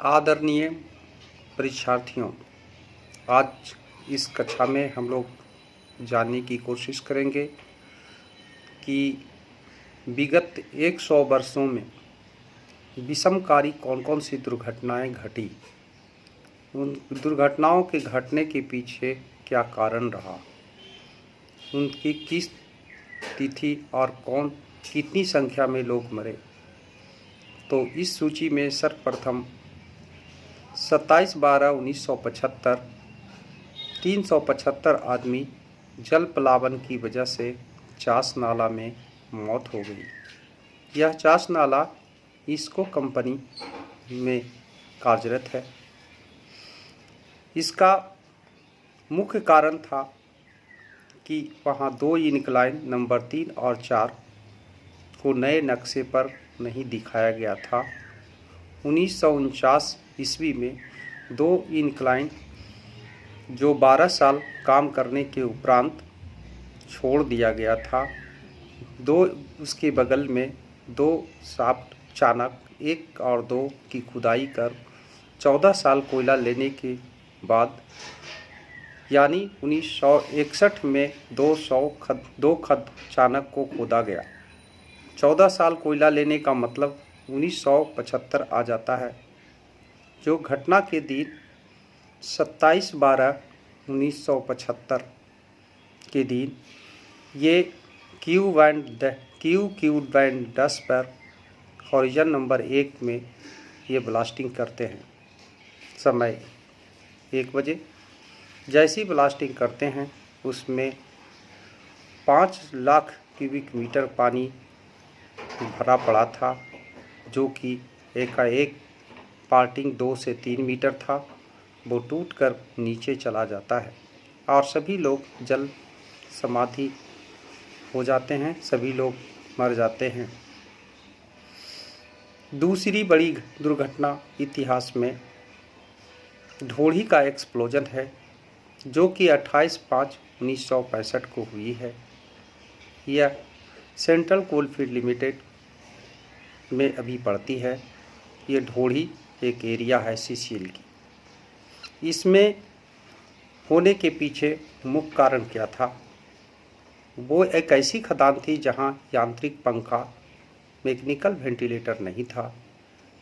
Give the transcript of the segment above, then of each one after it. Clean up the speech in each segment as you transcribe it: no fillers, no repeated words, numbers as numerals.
आदरणीय परीक्षार्थियों, आज इस कक्षा में हम लोग जानने की कोशिश करेंगे कि विगत 100 वर्षों में विषमकारी कौन कौन सी दुर्घटनाएं घटी, उन दुर्घटनाओं के घटने के पीछे क्या कारण रहा, उनकी किस तिथि और कितनी संख्या में लोग मरे। तो इस सूची में सर्वप्रथम 27/12/1975 375 आदमी जल प्लावन की वजह से चास नाला में मौत हो गई। यह चास नाला इसको कंपनी में कार्यरत है। इसका मुख्य कारण था कि वहाँ 2 इंक्लाइन नंबर 3 और 4 को नए नक्शे पर नहीं दिखाया गया था। 1949 ईस्वी में 2 इंक्लाइन जो 12 साल काम करने के उपरांत छोड़ दिया गया था। उसके बगल में 2 शाफ्ट चाणक 1 और 2 की खुदाई कर 14 साल कोयला लेने के बाद यानी 1961 में 2 खद चाणक को खोदा गया। 14 साल कोयला लेने का मतलब 1975 आ जाता है। जो घटना के दिन 27/12/1975 के दिन ये क्यू बैंड 10 पर हॉरिजन नंबर 1 में ये ब्लास्टिंग करते हैं। समय 1 बजे जैसी ब्लास्टिंग करते हैं उसमें 5 लाख क्यूबिक मीटर पानी भरा पड़ा था, जो कि एकाएक पार्टिंग 2 से 3 मीटर था। वो टूटकर नीचे चला जाता है और सभी लोग जल समाधि हो जाते हैं, सभी लोग मर जाते हैं। दूसरी बड़ी दुर्घटना इतिहास में ढोढ़ी का एक्सप्लोजन है, जो कि 28/5/1965 को हुई है। यह सेंट्रल कोलफील्ड लिमिटेड में अभी पड़ती है। ये ढोढ़ी एक एरिया है सीसीएल की। इसमें होने के पीछे मुख्य कारण क्या था? वो एक ऐसी खदान थी जहां यांत्रिक पंखा, मैकेनिकल वेंटिलेटर नहीं था,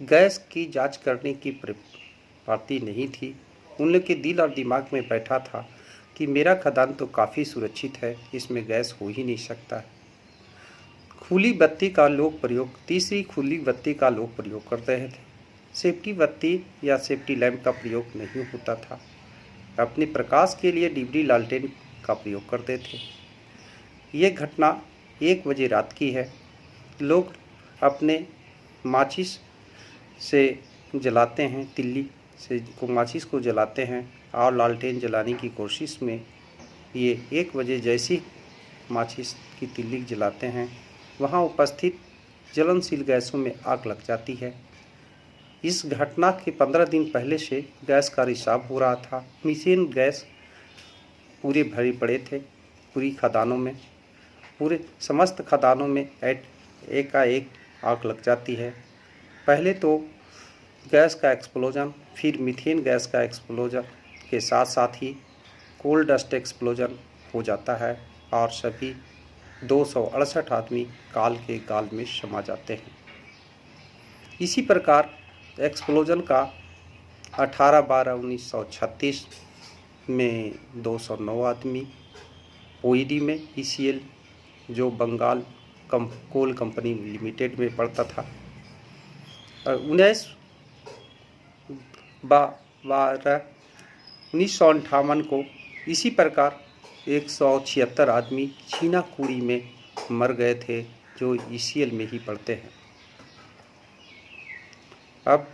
गैस की जांच करने की प्रवृत्ति नहीं थी। उन लोग के दिल और दिमाग में बैठा था कि मेरा खदान तो काफ़ी सुरक्षित है, इसमें गैस हो ही नहीं सकता। खुली बत्ती का लोग प्रयोग तीसरी खुली बत्ती का लोग प्रयोग करते थे। सेफ्टी बत्ती या सेफ्टी लैंप का प्रयोग नहीं होता था। अपने प्रकाश के लिए डिबरी लालटेन का प्रयोग करते थे। ये घटना 1 बजे रात की है। लोग अपने माचिस से जलाते हैं, तिल्ली से माचिस को जलाते हैं और लालटेन जलाने की कोशिश में ये 1 बजे जैसी माचिस की तिल्ली जलाते हैं, वहाँ उपस्थित ज्वलनशील गैसों में आग लग जाती है। इस घटना के 15 दिन पहले से गैस का रिसाव हो रहा था। मीथेन गैस पूरे भरे पड़े थे, पूरी खदानों में, पूरे समस्त खदानों में एकाएक आग लग जाती है। पहले तो गैस का एक्सप्लोजन, फिर मीथेन गैस का एक्सप्लोजन के साथ साथ ही कोल डस्ट एक्सप्लोजन हो जाता है और सभी 268 आदमी काल के गाल में समा जाते हैं। इसी प्रकार एक्सप्लोजन का 18/12/1936 में 209 आदमी ओईडी में ईसीएल जो बंगाल कोल कंपनी लिमिटेड में पड़ता था। 19/12/1958 को इसी प्रकार 176 आदमी छीनाकुड़ी में मर गए थे, जो ईसीएल में ही पड़ते हैं। अब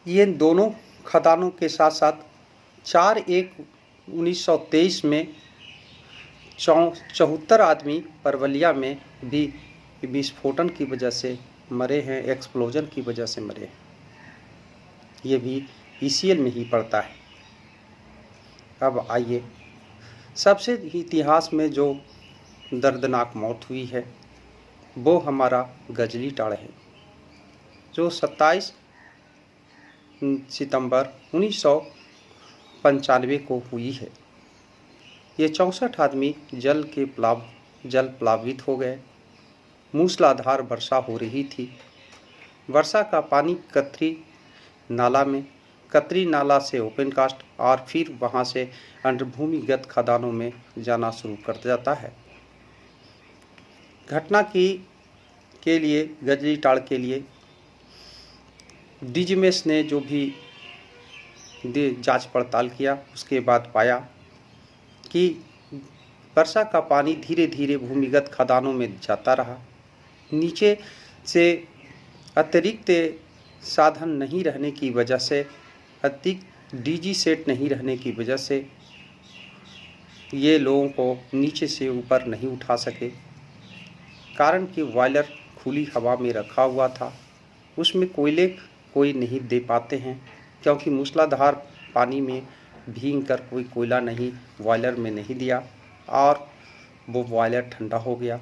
ये दोनों खदानों के साथ साथ 4/1/1923 में 74 आदमी परवलिया में भी विस्फोटन की वजह से मरे हैं, एक्सप्लोजन की वजह से मरे हैं। ये भी ईसीएल में ही पड़ता है। अब आइए, सबसे इतिहास में जो दर्दनाक मौत हुई है वो हमारा गजली टाड़ है, जो 27 सितंबर 1995 को हुई है। ये 64 आदमी जल प्लावित हो गए। मूसलाधार वर्षा हो रही थी। वर्षा का पानी कतरी नाला से ओपन कास्ट और फिर वहां से अंडरभूमिगत खदानों में जाना शुरू कर जाता है। घटना के लिए गजलीटाड़ के लिए डीजीएमएस ने जो भी जांच पड़ताल किया, उसके बाद पाया कि वर्षा का पानी धीरे धीरे भूमिगत खदानों में जाता रहा। नीचे से अतिरिक्त साधन नहीं रहने की वजह से, अधिक डीजी सेट नहीं रहने की वजह से ये लोगों को नीचे से ऊपर नहीं उठा सके। कारण कि बॉयलर खुली हवा में रखा हुआ था, उसमें कोयले कोई नहीं दे पाते हैं, क्योंकि मूसलाधार पानी में भीग कर कोई कोयला नहीं बॉयलर में नहीं दिया और वो बॉयलर ठंडा हो गया।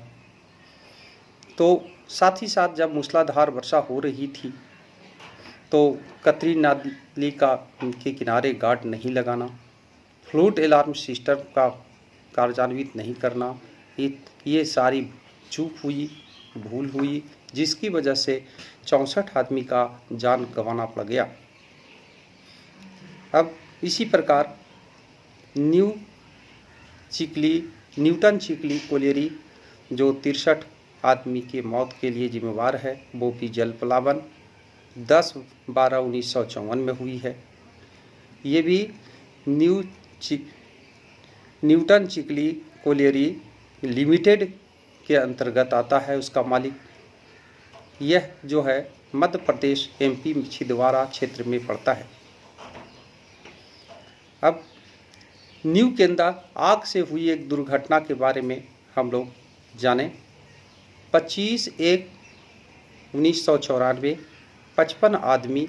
तो साथ ही साथ जब मूसलाधार वर्षा हो रही थी तो कतरी नाली के किनारे गार्ड नहीं लगाना, फ्लूड अलार्म सिस्टम का कार्यान्वित नहीं करना, ये सारी चूक हुई, भूल हुई, जिसकी वजह से 64 आदमी का जान गंवाना पड़ गया। अब इसी प्रकार न्यूटन चिकली कोलियरी जो 63 आदमी की मौत के लिए जिम्मेवार है, वो भी जल प्लावन 10/12/1954 में हुई है। ये भी न्यूटन चिकली कोलियरी लिमिटेड के अंतर्गत आता है। उसका मालिक यह जो है मध्य प्रदेश MP छिंदवाड़ा क्षेत्र में पड़ता है। अब न्यू केंदा आग से हुई एक दुर्घटना के बारे में हम लोग जानें। 25/1/1994 55 आदमी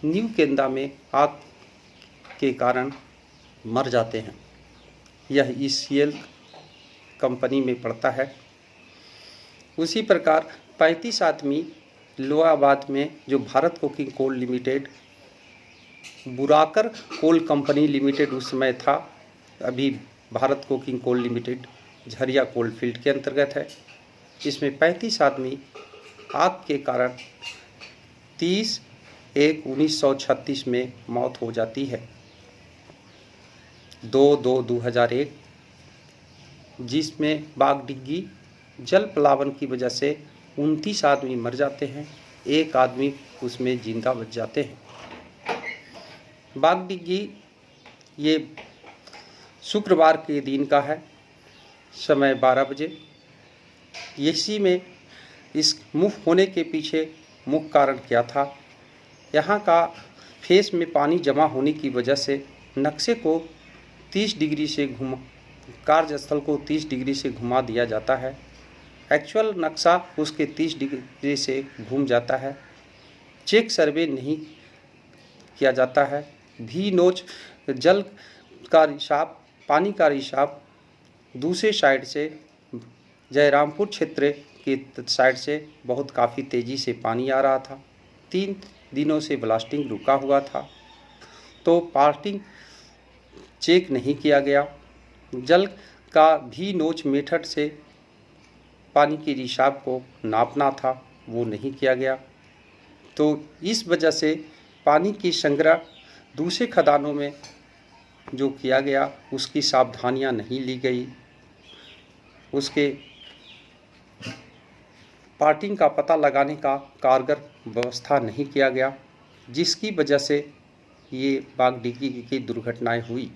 न्यू केंदा में आग के कारण मर जाते हैं। यह ECL कंपनी में पड़ता है। उसी प्रकार 35 आदमी लोहाबाद में जो Bharat coking coal limited, Barakar coal company limited उस समय था, अभी Bharat coking coal limited Jharia coal field के अंतर्गत है। इसमें 35 आदमी आग के कारण 30/1/1936 में मौत हो जाती है। 2/2/2001 जिसमें बागडिग्गी जल प्लावन की वजह से 29 आदमी मर जाते हैं, 1 आदमी उसमें जिंदा बच जाते हैं। बागडिग्गी ये शुक्रवार के दिन का है, समय 12 बजे। इसी में इस मुख्य होने के पीछे मुख्य कारण क्या था? यहाँ का फेस में पानी जमा होने की वजह से नक्शे को 30 डिग्री से कार्यस्थल को 30 डिग्री से घुमा दिया जाता है। एक्चुअल नक्शा उसके 30 डिग्री से घूम जाता है। चेक सर्वे नहीं किया जाता है। भी नोच जल का रिसाव, पानी का रिसाव दूसरे साइड से जयरामपुर क्षेत्र के साइड से बहुत काफ़ी तेज़ी से पानी आ रहा था। 3 दिनों से ब्लास्टिंग रुका हुआ था, तो पार्टिंग चेक नहीं किया गया। जल का भी नोच मेथड से पानी की रिसाव को नापना था, वो नहीं किया गया। तो इस वजह से पानी की संग्रह दूसरे खदानों में जो किया गया उसकी सावधानियां नहीं ली गई, उसके पार्टिंग का पता लगाने का कारगर व्यवस्था नहीं किया गया, जिसकी वजह से ये बागडिग्गी की दुर्घटनाएं हुई।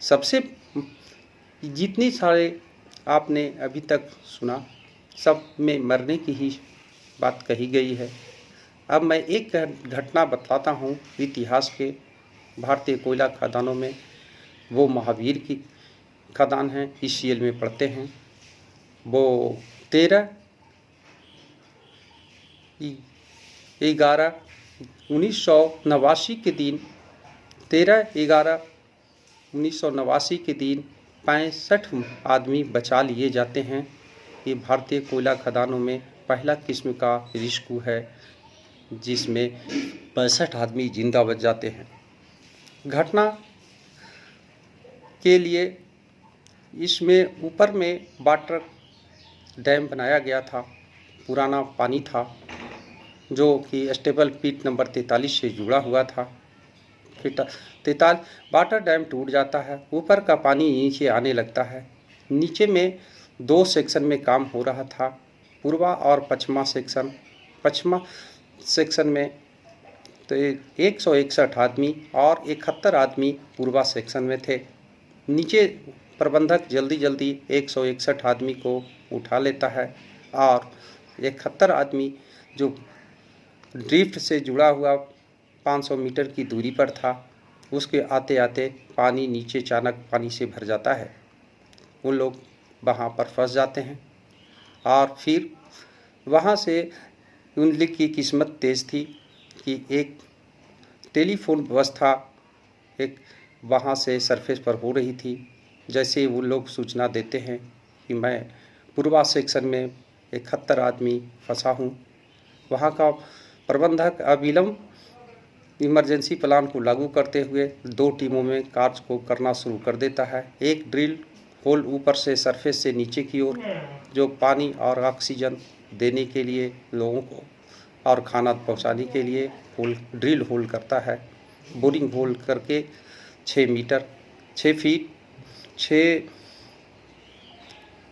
सबसे जितनी सारे आपने अभी तक सुना, सब में मरने की ही बात कही गई है। अब मैं एक घटना बताता हूँ इतिहास के। भारतीय कोयला खदानों में वो महावीर की खदान है, ECL में पढ़ते हैं। वो 13/11/1989 के दिन 13/11/1989 के दिन 65 आदमी बचा लिए जाते हैं। ये भारतीय कोयला खदानों में पहला किस्म का रेस्क्यू है, जिसमें 65 आदमी जिंदा बच जाते हैं। घटना के लिए इसमें ऊपर में वाटर डैम बनाया गया था, पुराना पानी था जो कि स्टेबल पिट नंबर 43 से जुड़ा हुआ था। वाटर डैम टूट जाता है, ऊपर का पानी नीचे आने लगता है। नीचे में 2 सेक्शन में काम हो रहा था, पूर्वा और पश्चिमा सेक्शन। पश्चिमा सेक्शन में तो 161 आदमी और 71 आदमी पूर्वा सेक्शन में थे। नीचे प्रबंधक जल्दी जल्दी 161 आदमी को उठा लेता है और 71 आदमी जो ड्रिफ्ट से जुड़ा हुआ 500 मीटर की दूरी पर था, उसके आते आते पानी नीचे अचानक पानी से भर जाता है। उन लोग वहाँ पर फंस जाते हैं और फिर वहाँ से उन लोग की किस्मत तेज़ थी कि एक टेलीफोन व्यवस्था एक वहाँ से सरफेस पर हो रही थी। जैसे वो लोग सूचना देते हैं कि मैं पूर्वा सेक्शन में 71 आदमी फंसा हूँ, वहाँ का प्रबंधक अविलंब इमरजेंसी प्लान को लागू करते हुए 2 टीमों में कार्य को करना शुरू कर देता है। एक ड्रिल होल ऊपर से सरफेस से नीचे की ओर, जो पानी और ऑक्सीजन देने के लिए लोगों को और खाना पहुंचाने के लिए ड्रिल होल करता है। बोरिंग होल करके 6 फीट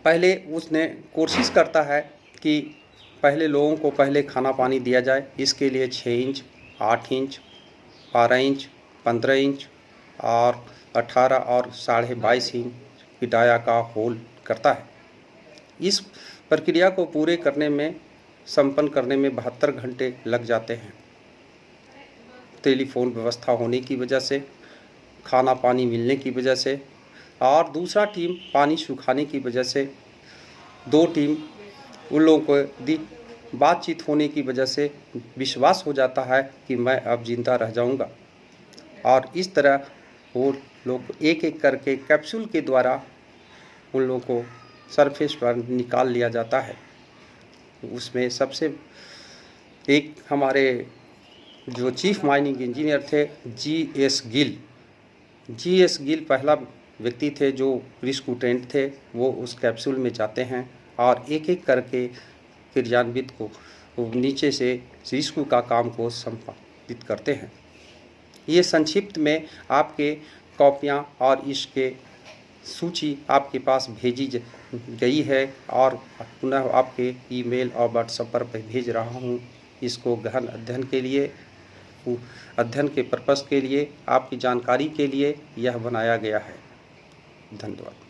पहले उसने कोशिश करता है कि पहले लोगों को पहले खाना पानी दिया जाए। इसके लिए 6 इंच, 8 इंच, 12 इंच, 15 इंच और 18 और 22.5 इंच की डाया का होल करता है। इस प्रक्रिया को पूरे करने में संपन्न करने में 72 घंटे लग जाते हैं। टेलीफोन व्यवस्था होने की वजह से, खाना पानी मिलने की वजह से और दूसरा टीम पानी सुखाने की वजह से 2 टीम उन लोगों को बातचीत होने की वजह से विश्वास हो जाता है कि मैं अब जिंदा रह जाऊंगा और इस तरह वो लोग एक एक करके कैप्सूल के द्वारा उन लोगों को सरफेस पर निकाल लिया जाता है। उसमें सबसे एक हमारे जो चीफ माइनिंग इंजीनियर थे जी.एस. गिल पहला व्यक्ति थे जो रिस्कूटेंट थे। वो उस कैप्सूल में जाते हैं और एक एक करके क्रियान्वित को नीचे से रिस्कू का काम को संपादित करते हैं। ये संक्षिप्त में आपके कॉपियाँ और इसके सूची आपके पास भेजी गई है और पुनः आपके ईमेल और व्हाट्सएप पर भेज रहा हूँ। इसको गहन अध्ययन के लिए, अध्ययन के पर्पस के लिए, आपकी जानकारी के लिए यह बनाया गया है। धन्यवाद।